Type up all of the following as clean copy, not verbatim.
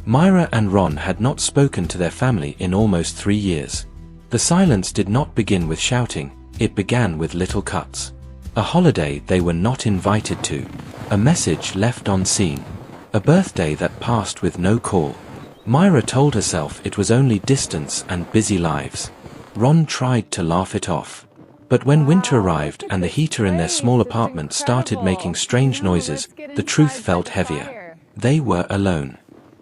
Myra and Ron had not spoken to their family in almost 3 years. The silence did not begin with shouting, it began with little cuts. A holiday they were not invited to. A message left unseen. A birthday that passed with no call. Myra told herself it was only distance and busy lives. Ron tried to laugh it off. But when winter arrived and the heater in their small apartment started making strange noises, the truth felt heavier. They were alone.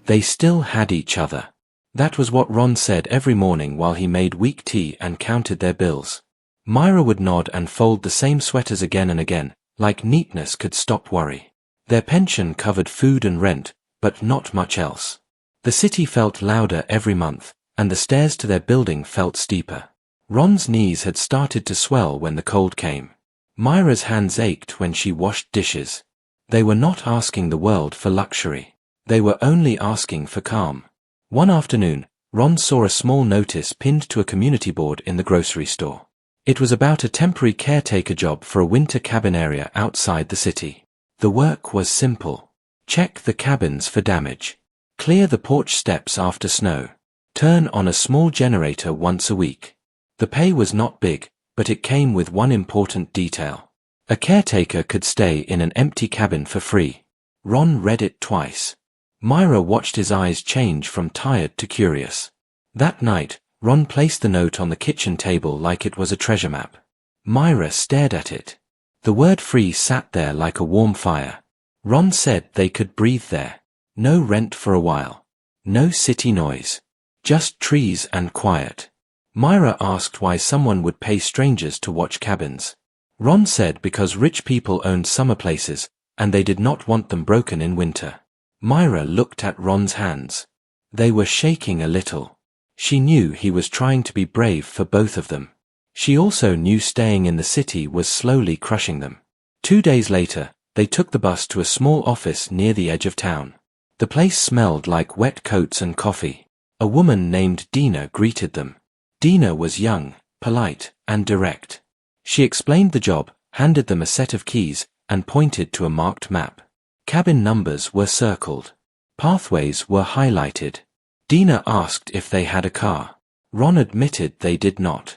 They still had each other. That was what Ron said every morning while he made weak tea and counted their bills. Myra would nod and fold the same sweaters again and again, like neatness could stop worry. Their pension covered food and rent, but not much else. The city felt louder every month, and the stairs to their building felt steeper. Ron's knees had started to swell when the cold came. Myra's hands ached when she washed dishes. They were not asking the world for luxury. They were only asking for calm. One afternoon, Ron saw a small notice pinned to a community board in the grocery store. It was about a temporary caretaker job for a winter cabin area outside the city. The work was simple. Check the cabins for damage. Clear the porch steps after snow. Turn on a small generator once a week. The pay was not big, but it came with one important detail. A caretaker could stay in an empty cabin for free. Ron read it twice. Myra watched his eyes change from tired to curious. That night, Ron placed the note on the kitchen table like it was a treasure map. Myra stared at it. The word free sat there like a warm fire. Ron said they could breathe there. No rent for a while. No city noise. Just trees and quiet. Myra asked why someone would pay strangers to watch cabins. Ron said because rich people owned summer places, and they did not want them broken in winter. Myra looked at Ron's hands. They were shaking a little. She knew he was trying to be brave for both of them. She also knew staying in the city was slowly crushing them. 2 days later, they took the bus to a small office near the edge of town. The place smelled like wet coats and coffee. A woman named Dina greeted them. Dina was young, polite, and direct. She explained the job, handed them a set of keys, and pointed to a marked map. Cabin numbers were circled. Pathways were highlighted. Dina asked if they had a car. Ron admitted they did not.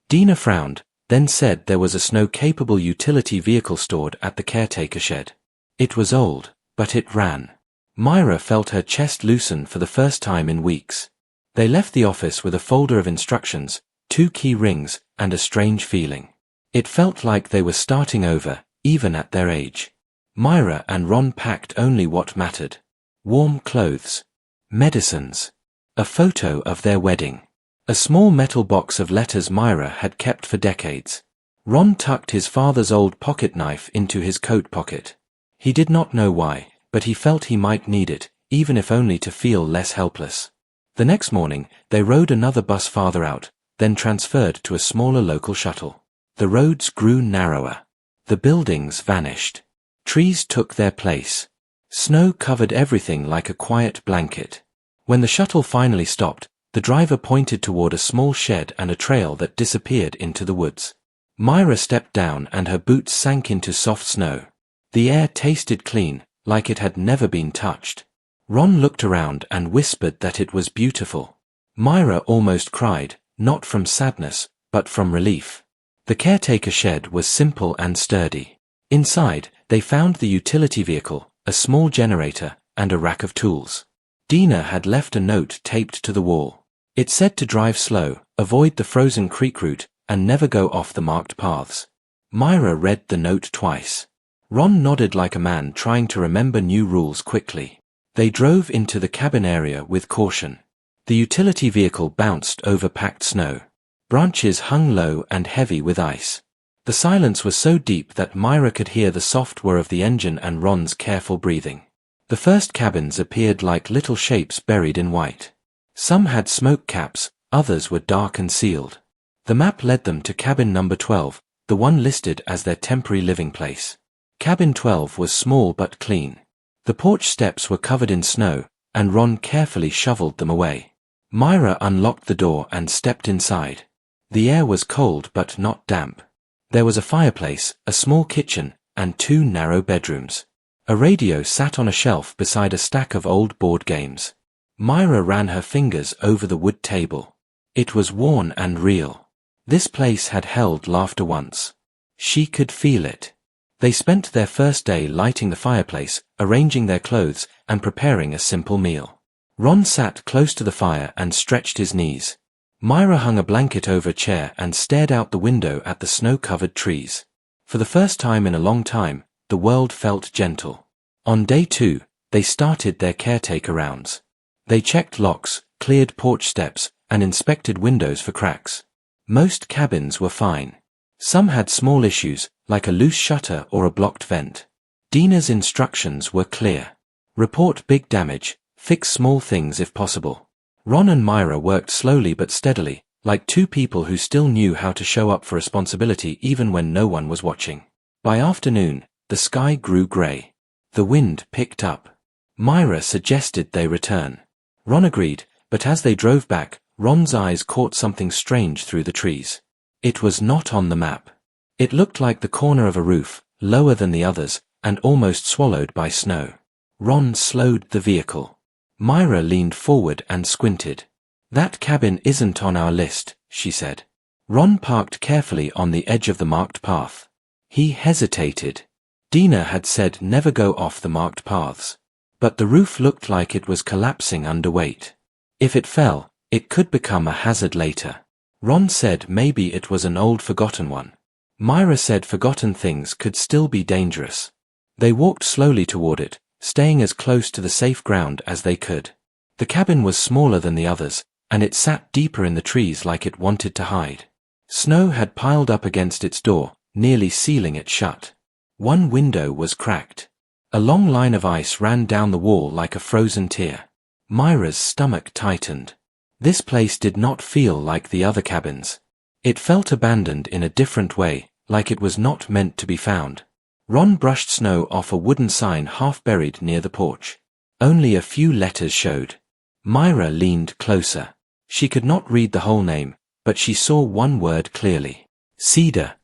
Dina frowned, then said there was a snow-capable utility vehicle stored at the caretaker shed. It was old, but it ran. Myra felt her chest loosen for the first time in weeks. They left the office with a folder of instructions, 2 key rings, and a strange feeling. It felt like they were starting over, even at their age. Myra and Ron packed only what mattered. Warm clothes. Medicines. A photo of their wedding. A small metal box of letters Myra had kept for decades. Ron tucked his father's old pocket knife into his coat pocket. He did not know why, but he felt he might need it, even if only to feel less helpless. The next morning, they rode another bus farther out, then transferred to a smaller local shuttle. The roads grew narrower. The buildings vanished. Trees took their place. Snow covered everything like a quiet blanket. When the shuttle finally stopped, the driver pointed toward a small shed and a trail that disappeared into the woods. Myra stepped down and her boots sank into soft snow. The air tasted clean, like it had never been touched. Ron looked around and whispered that it was beautiful. Myra almost cried, not from sadness, but from relief. The caretaker shed was simple and sturdy. Inside, they found the utility vehicle, a small generator, and a rack of tools. Dina had left a note taped to the wall. It said to drive slow, avoid the frozen creek route, and never go off the marked paths. Myra read the note twice. Ron nodded like a man trying to remember new rules quickly. They drove into the cabin area with caution. The utility vehicle bounced over packed snow. Branches hung low and heavy with ice. The silence was so deep that Myra could hear the soft whir of the engine and Ron's careful breathing. The first cabins appeared like little shapes buried in white. Some had smoke caps, others were dark and sealed. The map led them to cabin number 12, the one listed as their temporary living place. Cabin 12 was small but clean. The porch steps were covered in snow, and Ron carefully shoveled them away. Myra unlocked the door and stepped inside. The air was cold but not damp. There was a fireplace, a small kitchen, and 2 narrow bedrooms. A radio sat on a shelf beside a stack of old board games. Myra ran her fingers over the wood table. It was worn and real. This place had held laughter once. She could feel it. They spent their first day lighting the fireplace, arranging their clothes, and preparing a simple meal. Ron sat close to the fire and stretched his knees. Myra hung a blanket over a chair and stared out the window at the snow-covered trees. For the first time in a long time, the world felt gentle. On day 2, they started their caretaker rounds. They checked locks, cleared porch steps, and inspected windows for cracks. Most cabins were fine. Some had small issues, like a loose shutter or a blocked vent. Dina's instructions were clear. Report big damage, fix small things if possible. Ron and Myra worked slowly but steadily, like two people who still knew how to show up for responsibility even when no one was watching. By afternoon, the sky grew grey. The wind picked up. Myra suggested they return. Ron agreed, but as they drove back, Ron's eyes caught something strange through the trees. It was not on the map. It looked like the corner of a roof, lower than the others, and almost swallowed by snow. Ron slowed the vehicle. Myra leaned forward and squinted. "That cabin isn't on our list," she said. Ron parked carefully on the edge of the marked path. He hesitated. Dina had said never go off the marked paths. But the roof looked like it was collapsing under weight. If it fell, it could become a hazard later. Ron said maybe it was an old forgotten one. Myra said forgotten things could still be dangerous. They walked slowly toward it, staying as close to the safe ground as they could. The cabin was smaller than the others, and it sat deeper in the trees like it wanted to hide. Snow had piled up against its door, nearly sealing it shut. One window was cracked. A long line of ice ran down the wall like a frozen tear. Myra's stomach tightened. This place did not feel like the other cabins. It felt abandoned in a different way, like it was not meant to be found. Ron brushed snow off a wooden sign half buried near the porch. Only a few letters showed. Myra leaned closer. She could not read the whole name, but she saw one word clearly. Cedar.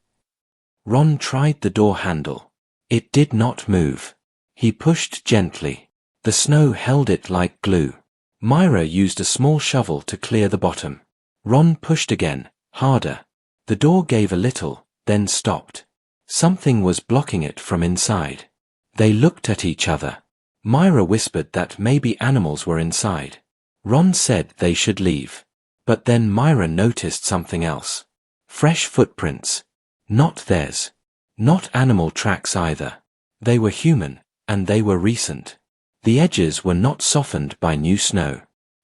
Ron tried the door handle. It did not move. He pushed gently. The snow held it like glue. Myra used a small shovel to clear the bottom. Ron pushed again, harder. The door gave a little, then stopped. Something was blocking it from inside. They looked at each other. Myra whispered that maybe animals were inside. Ron said they should leave. But then Myra noticed something else. Fresh footprints. Not theirs. Not animal tracks either. They were human, and they were recent. The edges were not softened by new snow.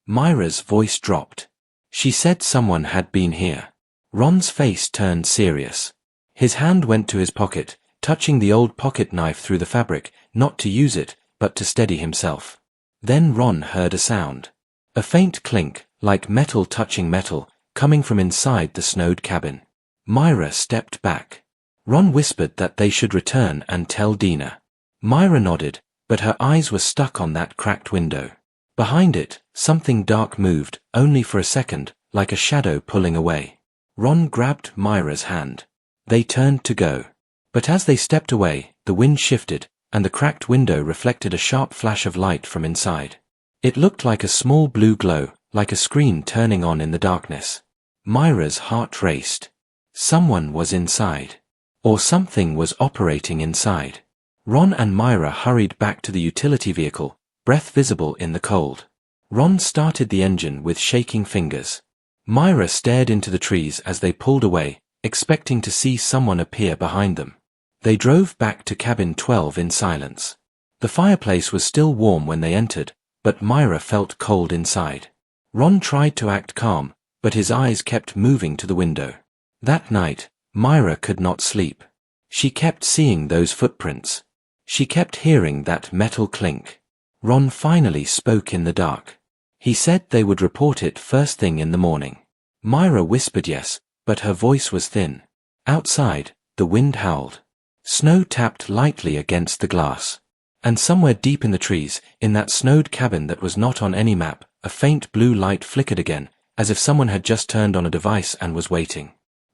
Myra's voice dropped. She said someone had been here. Ron's face turned serious. His hand went to his pocket, touching the old pocket knife through the fabric, not to use it, but to steady himself. Then Ron heard a sound. A faint clink, like metal touching metal, coming from inside the snowed cabin. Myra stepped back. Ron whispered that they should return and tell Dina. Myra nodded, but her eyes were stuck on that cracked window. Behind it, something dark moved, only for a second, like a shadow pulling away. Ron grabbed Myra's hand. They turned to go. But as they stepped away, the wind shifted, and the cracked window reflected a sharp flash of light from inside. It looked like a small blue glow, like a screen turning on in the darkness. Myra's heart raced. Someone was inside. Or something was operating inside. Ron and Myra hurried back to the utility vehicle, breath visible in the cold. Ron started the engine with shaking fingers. Myra stared into the trees as they pulled away, expecting to see someone appear behind them. They drove back to cabin 12 in silence. The fireplace was still warm when they entered, but Myra felt cold inside. Ron tried to act calm, but his eyes kept moving to the window. That night, Myra could not sleep. She kept seeing those footprints. She kept hearing that metal clink. Ron finally spoke in the dark. He said they would report it first thing in the morning. Myra whispered yes, but her voice was thin. Outside, the wind howled. Snow tapped lightly against the glass. And somewhere deep in the trees, in that snowed cabin that was not on any map, a faint blue light flickered again, as if someone had just turned on a device and was waiting.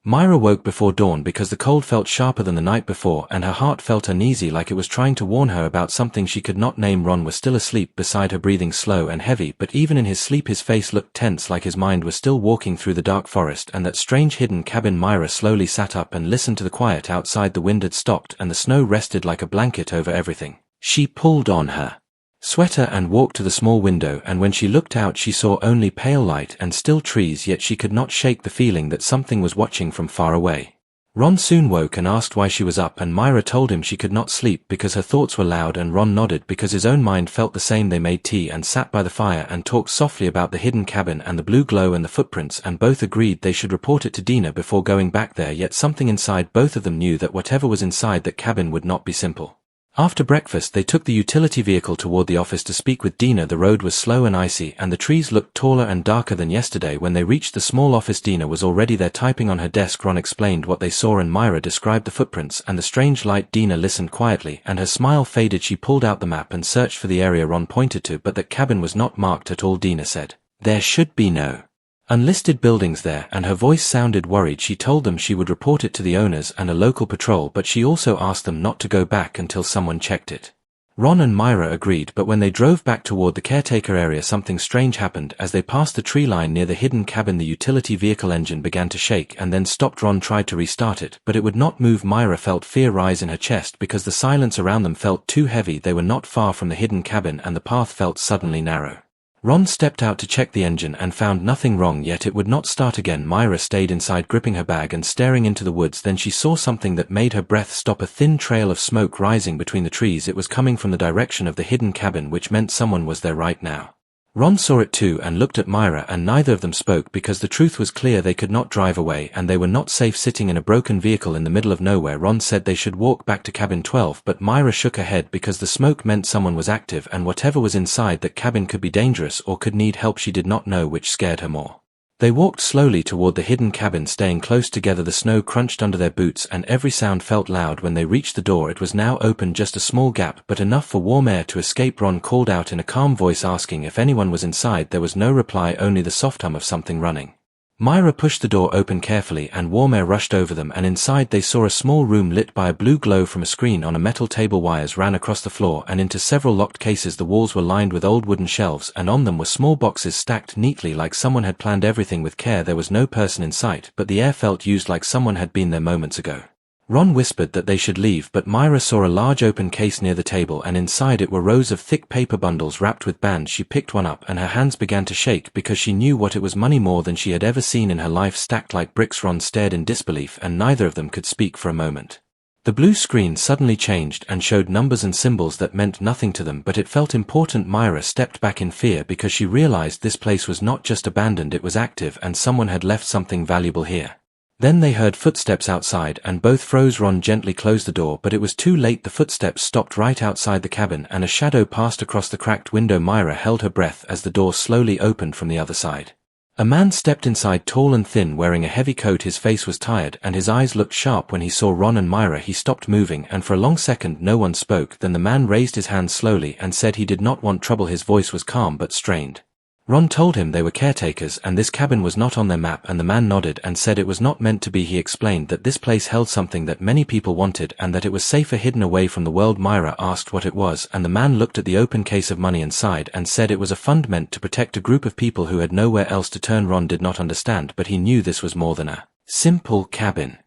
Myra woke before dawn because the cold felt sharper than the night before and her heart felt uneasy, like it was trying to warn her about something she could not name. Ron was still asleep beside her, breathing slow and heavy, but even in his sleep his face looked tense, like his mind was still walking through the dark forest and that strange hidden cabin. Myra slowly sat up and listened to the quiet outside. The wind had stopped and the snow rested like a blanket over everything. She pulled on her sweater and walked to the small window, and when she looked out she saw only pale light and still trees, yet she could not shake the feeling that something was watching from far away. Ron soon woke and asked why she was up, and Myra told him she could not sleep because her thoughts were loud, and Ron nodded because his own mind felt the same. They made tea and sat by the fire and talked softly about the hidden cabin and the blue glow and the footprints, and both agreed they should report it to Dina before going back there, yet something inside both of them knew that whatever was inside that cabin would not be simple. After breakfast they took the utility vehicle toward the office to speak with Dina. The road was slow and icy and the trees looked taller and darker than yesterday. When they reached the small office, Dina was already there typing on her desk. Ron explained what they saw and Myra described the footprints and the strange light. Dina listened quietly and her smile faded. She pulled out the map and searched for the area Ron pointed to, but that cabin was not marked at all. Dina said, "There should be no unlisted buildings there," and her voice sounded worried. She told them she would report it to the owners and a local patrol, but she also asked them not to go back until someone checked it. Ron and Myra agreed, but when they drove back toward the caretaker area something strange happened. As they passed the tree line near the hidden cabin, the utility vehicle engine began to shake and then stopped. Ron tried to restart it, but it would not move. Myra felt fear rise in her chest because the silence around them felt too heavy. They were not far from the hidden cabin and the path felt suddenly narrow. Ron stepped out to check the engine and found nothing wrong, yet it would not start again. Myra stayed inside gripping her bag and staring into the woods. Then she saw something that made her breath stop, a thin trail of smoke rising between the trees. It was coming from the direction of the hidden cabin, which meant someone was there right now. Ron saw it too and looked at Myra, and neither of them spoke because the truth was clear. They could not drive away and they were not safe sitting in a broken vehicle in the middle of nowhere. Ron said they should walk back to cabin 12, but Myra shook her head because the smoke meant someone was active and whatever was inside that cabin could be dangerous or could need help. She did not know which scared her more. They walked slowly toward the hidden cabin, staying close together. The snow crunched under their boots and every sound felt loud. When they reached the door, it was now open, just a small gap, but enough for warm air to escape. Ron called out in a calm voice asking if anyone was inside. There was no reply, only the soft hum of something running. Myra pushed the door open carefully and warm air rushed over them, and inside they saw a small room lit by a blue glow from a screen on a metal table. Wires ran across the floor and into several locked cases. The walls were lined with old wooden shelves and on them were small boxes stacked neatly like someone had planned everything with care. There was no person in sight, but the air felt used, like someone had been there moments ago. Ron whispered that they should leave, but Myra saw a large open case near the table and inside it were rows of thick paper bundles wrapped with bands. She picked one up and her hands began to shake because she knew what it was: money, more than she had ever seen in her life, stacked like bricks. Ron stared in disbelief and neither of them could speak for a moment. The blue screen suddenly changed and showed numbers and symbols that meant nothing to them, but it felt important. Myra stepped back in fear because she realized this place was not just abandoned, it was active and someone had left something valuable here. Then they heard footsteps outside and both froze. Ron gently closed the door, but it was too late. The footsteps stopped right outside the cabin and a shadow passed across the cracked window. Myra held her breath as the door slowly opened from the other side. A man stepped inside, tall and thin, wearing a heavy coat. His face was tired and his eyes looked sharp. When he saw Ron and Myra he stopped moving and for a long second no one spoke. Then the man raised his hand slowly and said he did not want trouble. His voice was calm but strained. Ron told him they were caretakers and this cabin was not on their map, and the man nodded and said it was not meant to be. He explained that this place held something that many people wanted and that it was safer hidden away from the world. Myra asked what it was and the man looked at the open case of money inside and said it was a fund meant to protect a group of people who had nowhere else to turn. Ron did not understand, but he knew this was more than a simple cabin.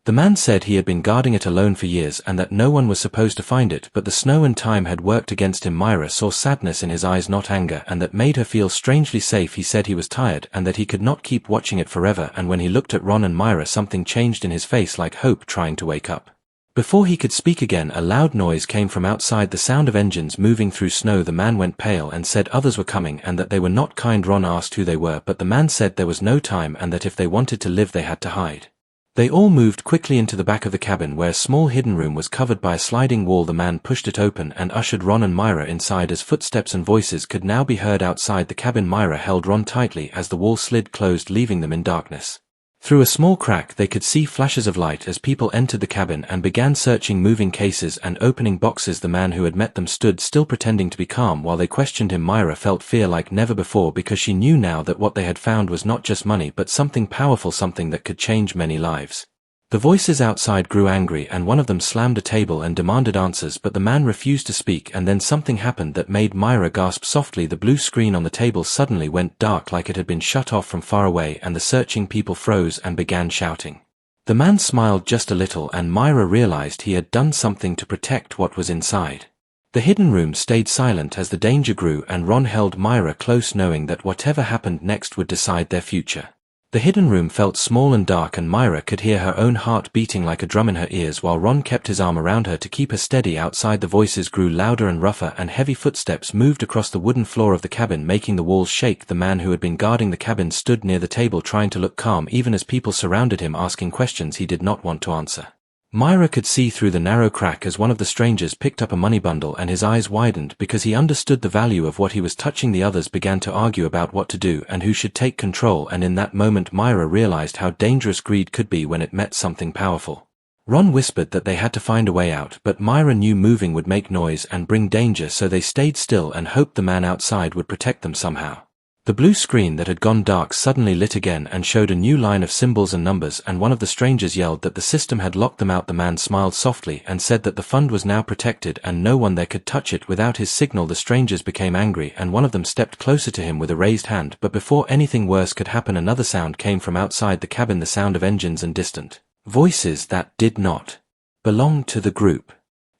The man said he had been guarding it alone for years and that no one was supposed to find it, but the snow and time had worked against him. Myra saw sadness in his eyes, not anger, and that made her feel strangely safe. He said he was tired and that he could not keep watching it forever, and when he looked at Ron and Myra something changed in his face, like hope trying to wake up. Before he could speak again, a loud noise came from outside, the sound of engines moving through snow. The man went pale and said others were coming and that they were not kind. Ron asked who they were, but the man said there was no time and that if they wanted to live they had to hide. They all moved quickly into the back of the cabin where a small hidden room was covered by a sliding wall. The man pushed it open and ushered Ron and Myra inside as footsteps and voices could now be heard outside the cabin. Myra held Ron tightly as the wall slid closed, leaving them in darkness. Through a small crack they could see flashes of light as people entered the cabin and began searching moving cases and opening boxes. The man who had met them stood still pretending to be calm while they questioned him. Myra felt fear like never before because she knew now that what they had found was not just money but something powerful, something that could change many lives. The voices outside grew angry and one of them slammed a table and demanded answers, but the man refused to speak, and then something happened that made Myra gasp softly. The blue screen on the table suddenly went dark like it had been shut off from far away, and the searching people froze and began shouting. The man smiled just a little and Myra realized he had done something to protect what was inside. The hidden room stayed silent as the danger grew, and Ron held Myra close knowing that whatever happened next would decide their future. The hidden room felt small and dark, and Myra could hear her own heart beating like a drum in her ears while Ron kept his arm around her to keep her steady. Outside the voices grew louder and rougher and heavy footsteps moved across the wooden floor of the cabin, making the walls shake. The man who had been guarding the cabin stood near the table trying to look calm even as people surrounded him asking questions he did not want to answer. Myra could see through the narrow crack as one of the strangers picked up a money bundle, and his eyes widened because he understood the value of what he was touching. The others began to argue about what to do and who should take control, and in that moment Myra realized how dangerous greed could be when it met something powerful. Ron whispered that they had to find a way out, but Myra knew moving would make noise and bring danger, so they stayed still and hoped the man outside would protect them somehow. The blue screen that had gone dark suddenly lit again and showed a new line of symbols and numbers, and one of the strangers yelled that the system had locked them out. The man smiled softly and said that the fund was now protected and no one there could touch it without his signal. The strangers became angry and one of them stepped closer to him with a raised hand, but before anything worse could happen another sound came from outside the cabin, the sound of engines and distant voices that did not belong to the group.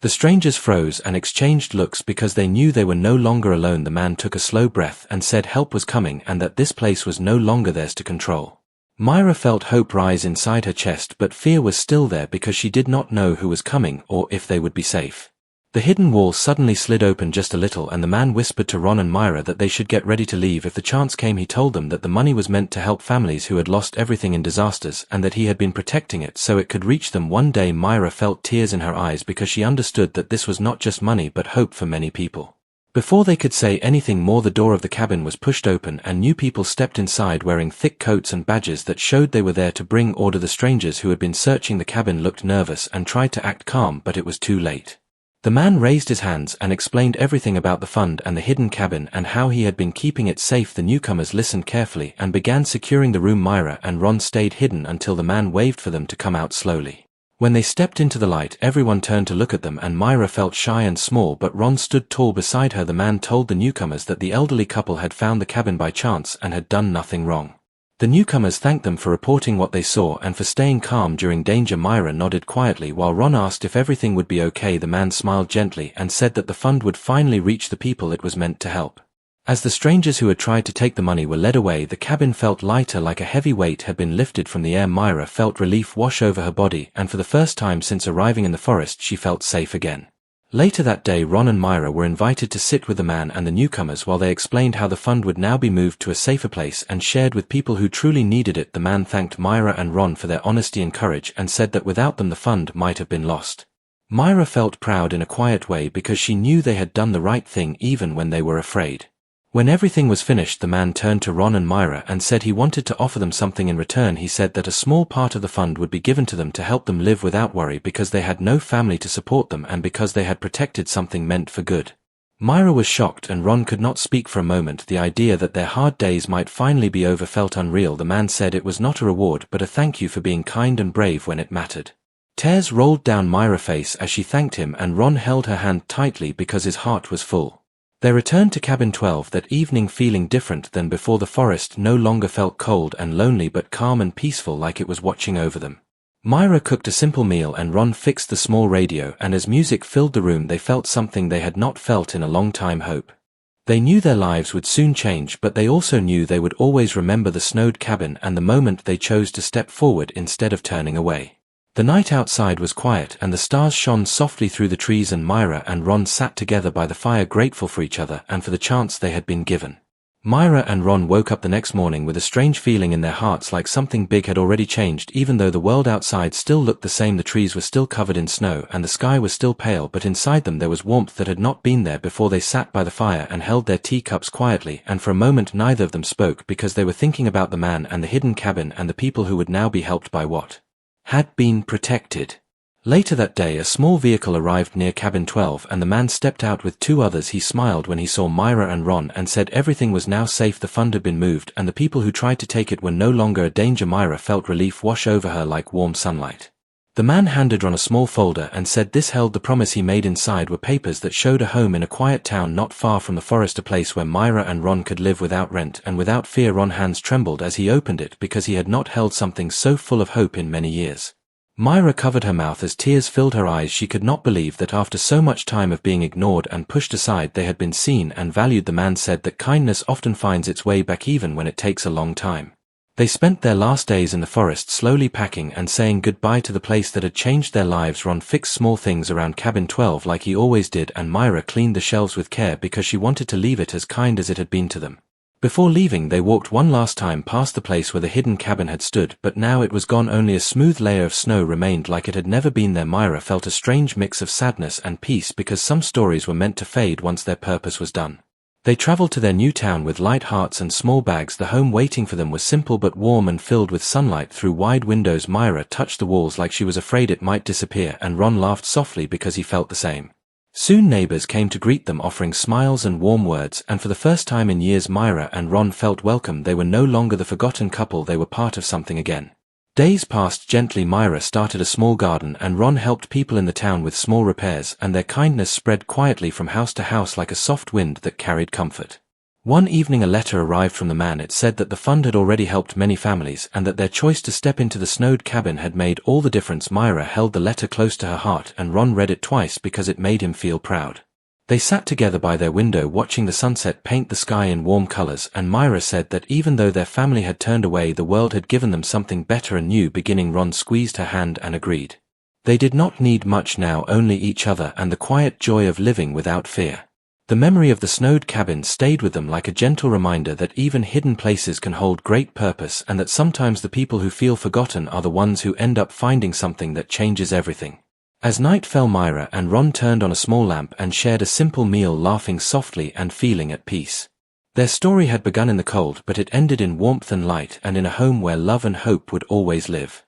The strangers froze and exchanged looks because they knew they were no longer alone. The man took a slow breath and said help was coming and that this place was no longer theirs to control. Myra felt hope rise inside her chest, but fear was still there because she did not know who was coming or if they would be safe. The hidden wall suddenly slid open just a little and the man whispered to Ron and Myra that they should get ready to leave if the chance came. He told them that the money was meant to help families who had lost everything in disasters and that he had been protecting it so it could reach them one day. Myra felt tears in her eyes because she understood that this was not just money but hope for many people. Before they could say anything more, the door of the cabin was pushed open and new people stepped inside wearing thick coats and badges that showed they were there to bring order. The strangers who had been searching the cabin looked nervous and tried to act calm, but it was too late. The man raised his hands and explained everything about the fund and the hidden cabin and how he had been keeping it safe. The newcomers listened carefully and began securing the room. Myra and Ron stayed hidden until the man waved for them to come out slowly. When they stepped into the light, everyone turned to look at them and Myra felt shy and small, but Ron stood tall beside her. The man told the newcomers that the elderly couple had found the cabin by chance and had done nothing wrong. The newcomers thanked them for reporting what they saw and for staying calm during danger. Myra nodded quietly while Ron asked if everything would be okay. The man smiled gently and said that the fund would finally reach the people it was meant to help. As the strangers who had tried to take the money were led away, the cabin felt lighter, like a heavy weight had been lifted from the air. Myra felt relief wash over her body, and for the first time since arriving in the forest she felt safe again. Later that day, Ron and Myra were invited to sit with the man and the newcomers while they explained how the fund would now be moved to a safer place and shared with people who truly needed it. The man thanked Myra and Ron for their honesty and courage and said that without them the fund might have been lost. Myra felt proud in a quiet way because she knew they had done the right thing even when they were afraid. When everything was finished, the man turned to Ron and Myra and said he wanted to offer them something in return. He said that a small part of the fund would be given to them to help them live without worry because they had no family to support them and because they had protected something meant for good. Myra was shocked and Ron could not speak for a moment. The idea that their hard days might finally be over felt unreal. The man said it was not a reward but a thank you for being kind and brave when it mattered. Tears rolled down Myra's face as she thanked him, and Ron held her hand tightly because his heart was full. They returned to cabin 12 that evening feeling different than before. The forest no longer felt cold and lonely but calm and peaceful, like it was watching over them. Myra cooked a simple meal and Ron fixed the small radio, and as music filled the room they felt something they had not felt in a long time: hope. They knew their lives would soon change, but they also knew they would always remember the snowed cabin and the moment they chose to step forward instead of turning away. The night outside was quiet and the stars shone softly through the trees, and Myra and Ron sat together by the fire, grateful for each other and for the chance they had been given. Myra and Ron woke up the next morning with a strange feeling in their hearts, like something big had already changed. Even though the world outside still looked the same, the trees were still covered in snow and the sky was still pale, but inside them there was warmth that had not been there before. They sat by the fire and held their teacups quietly, and for a moment neither of them spoke, because they were thinking about the man and the hidden cabin and the people who would now be helped by what had been protected. Later that day, a small vehicle arrived near cabin 12 and the man stepped out with two others. He smiled when he saw Myra and Ron and said everything was now safe. The fund had been moved and the people who tried to take it were no longer a danger. Myra felt relief wash over her like warm sunlight. The man handed Ron a small folder and said this held the promise he made. Inside were papers that showed a home in a quiet town not far from the forest, a place where Myra and Ron could live without rent and without fear. Ron's hands trembled as he opened it because he had not held something so full of hope in many years. Myra covered her mouth as tears filled her eyes. She could not believe that after so much time of being ignored and pushed aside, they had been seen and valued. The man said that kindness often finds its way back even when it takes a long time. They spent their last days in the forest, slowly packing and saying goodbye to the place that had changed their lives. Ron fixed small things around cabin 12 like he always did, and Myra cleaned the shelves with care because she wanted to leave it as kind as it had been to them. Before leaving, they walked one last time past the place where the hidden cabin had stood, but now it was gone. Only a smooth layer of snow remained, like it had never been there. Myra felt a strange mix of sadness and peace, because some stories were meant to fade once their purpose was done. They traveled to their new town with light hearts and small bags. The home waiting for them was simple but warm and filled with sunlight through wide windows. Myra touched the walls like she was afraid it might disappear, and Ron laughed softly because he felt the same. Soon neighbors came to greet them, offering smiles and warm words, and for the first time in years Myra and Ron felt welcome. They were no longer the forgotten couple, they were part of something again. Days passed gently. Myra started a small garden and Ron helped people in the town with small repairs, and their kindness spread quietly from house to house like a soft wind that carried comfort. One evening a letter arrived from the man. It said that the fund had already helped many families and that their choice to step into the snowed cabin had made all the difference. Myra held the letter close to her heart and Ron read it twice because it made him feel proud. They sat together by their window watching the sunset paint the sky in warm colors, and Myra said that even though their family had turned away, the world had given them something better, a new beginning. Ron squeezed her hand and agreed. They did not need much now, only each other and the quiet joy of living without fear. The memory of the snowed cabin stayed with them like a gentle reminder that even hidden places can hold great purpose, and that sometimes the people who feel forgotten are the ones who end up finding something that changes everything. As night fell, Myra and Ron turned on a small lamp and shared a simple meal, laughing softly and feeling at peace. Their story had begun in the cold, but it ended in warmth and light, and in a home where love and hope would always live.